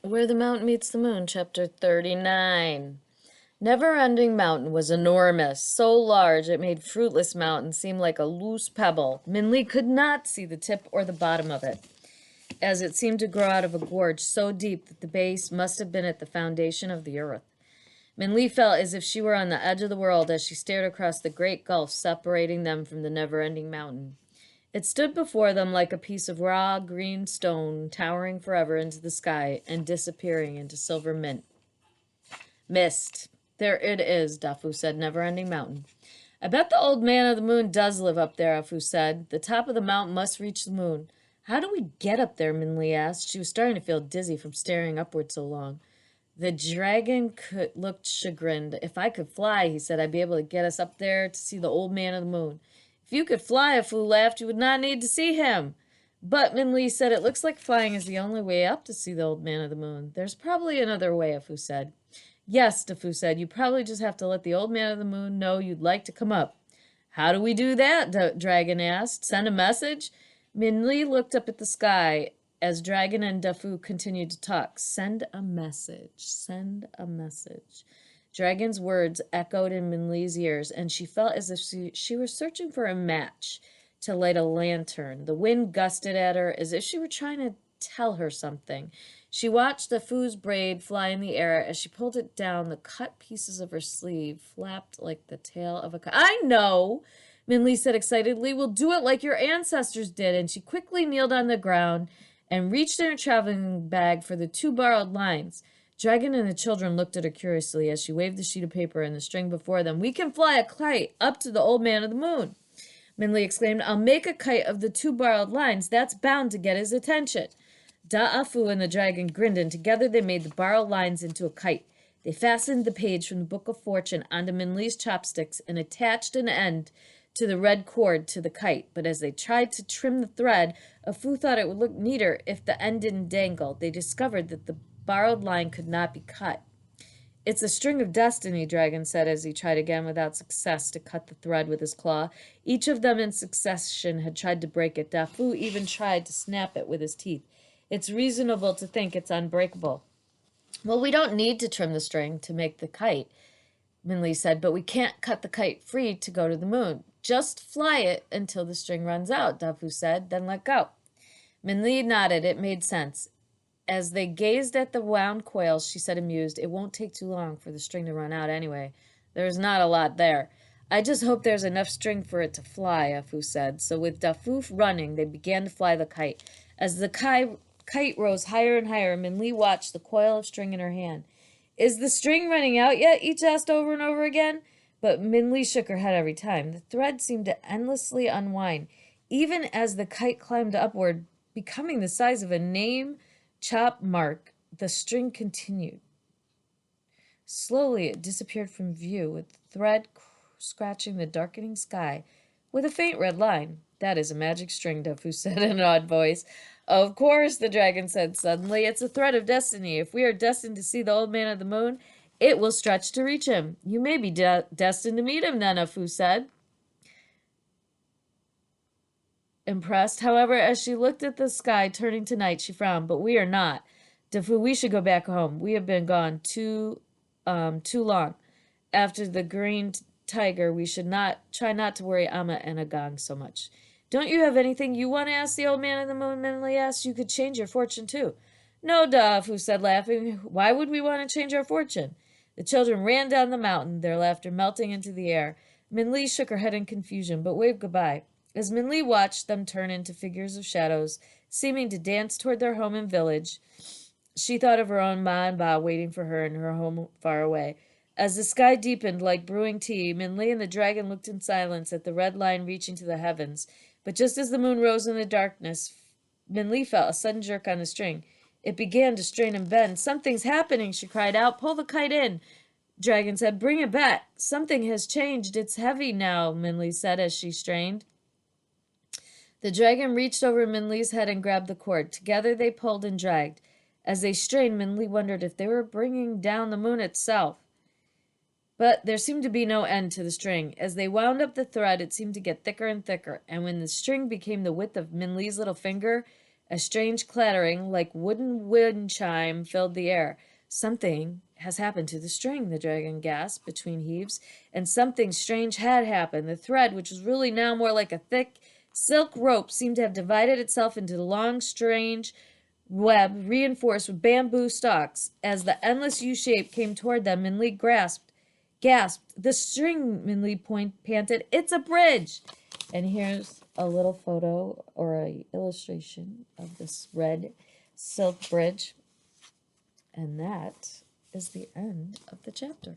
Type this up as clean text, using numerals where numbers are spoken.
Where the Mountain Meets the Moon, Chapter 39. Never-ending Mountain was enormous, so large it made Fruitless Mountain seem like a loose pebble. Minli could not see the tip or the bottom of it, as it seemed to grow out of a gorge so deep that the base must have been at the foundation of the earth. Minli felt as if she were on the edge of the world as she stared across the great gulf separating them from the never-ending mountain. It stood before them like a piece of raw green stone towering forever into the sky and disappearing into silver mist. There it is, Dafu said, never-ending mountain. I bet the old man of the moon does live up there, Afu said. The top of the mountain must reach the moon. How do we get up there, Minli asked. She was starting to feel dizzy from staring upward so long. The dragon looked chagrined. If I could fly, he said, I'd be able to get us up there to see the old man of the moon. If you could fly, Afu laughed, you would not need to see him. But Minli said, it looks like flying is the only way up to see the old man of the moon. There's probably another way, Afu said. Yes, Dafu said, you probably just have to let the old man of the moon know you'd like to come up. How do we do that? Dragon asked. Send a message? Minli looked up at the sky as Dragon and Dafu continued to talk. Send a message. Send a message. Dragon's words echoed in Minli's ears, and she felt as if she were searching for a match to light a lantern. The wind gusted at her as if she were trying to tell her something. She watched Dafu's braid fly in the air. As she pulled it down, the cut pieces of her sleeve flapped like the tail of a kite. I know, Minli said excitedly. We'll do it like your ancestors did. And she quickly kneeled on the ground and reached in her traveling bag for the 2 borrowed lines. Dragon and the children looked at her curiously as she waved the sheet of paper and the string before them. We can fly a kite up to the old man of the moon, Minli exclaimed. I'll make a kite of the 2 borrowed lines. That's bound to get his attention. Da'afu and the dragon grinned, and together they made the borrowed lines into a kite. They fastened the page from the Book of Fortune onto Minli's chopsticks and attached an end to the red cord to the kite. But as they tried to trim the thread, Afu thought it would look neater if the end didn't dangle. They discovered that the borrowed line could not be cut. It's a string of destiny, Dragon said as he tried again without success to cut the thread with his claw. Each of them in succession had tried to break it. Dafu even tried to snap it with his teeth. It's reasonable to think it's unbreakable. Well, we don't need to trim the string to make the kite, Minli said, but we can't cut the kite free to go to the moon. Just fly it until the string runs out, Dafu said, then let go. Minli nodded. It made sense. As they gazed at the wound coils, she said amused, it won't take too long for the string to run out anyway. There's not a lot there. I just hope there's enough string for it to fly, Afu said. So with Dafu running, they began to fly the kite. As the kite rose higher and higher, Minli watched the coil of string in her hand. Is the string running out yet? Each asked over and over again. But Minli shook her head every time. The thread seemed to endlessly unwind, even as the kite climbed upward, becoming the size of a name chop mark. The string continued. Slowly it disappeared from view, with the thread scratching the darkening sky with a faint red line. That is a magic string, Dafu said in an odd voice. Of course, the dragon said suddenly. It's a thread of destiny. If we are destined to see the old man of the moon, it will stretch to reach him. You may be destined to meet him, then, Dafu said, impressed. However, as she looked at the sky turning to night, she frowned. But we are not. Dafu, we should go back home. We have been gone too long. After the green tiger, we should try not to worry Amma and Agong so much. Don't you have anything you want to ask the old man of the moon? Minli asked. You could change your fortune too. No, Dafu said, laughing. Why would we want to change our fortune? The children ran down the mountain, their laughter melting into the air. Minli shook her head in confusion, but waved goodbye. As Minli watched them turn into figures of shadows, seeming to dance toward their home and village, she thought of her own Ma and Ba waiting for her in her home far away. As the sky deepened like brewing tea, Minli and the dragon looked in silence at the red line reaching to the heavens. But just as the moon rose in the darkness, Minli felt a sudden jerk on the string. It began to strain and bend. Something's happening, she cried out. Pull the kite in. Dragon said, bring it back. Something has changed. It's heavy now, Minli said as she strained. The dragon reached over Minli's head and grabbed the cord. Together they pulled and dragged. As they strained, Minli wondered if they were bringing down the moon itself. But there seemed to be no end to the string. As they wound up the thread, it seemed to get thicker and thicker, and when the string became the width of Minli's little finger, A strange clattering, like wooden wind chime, filled the air. Something has happened to the string, the dragon gasped between heaves. And something strange had happened. The thread, which was really now more like a thick silk rope, seemed to have divided itself into a long, strange web, reinforced with bamboo stalks. As the endless U shape came toward them, Minli gasped. The string, Minli panted. It's a bridge! And here's a little photo or a illustration of this red silk bridge. And that is the end of the chapter.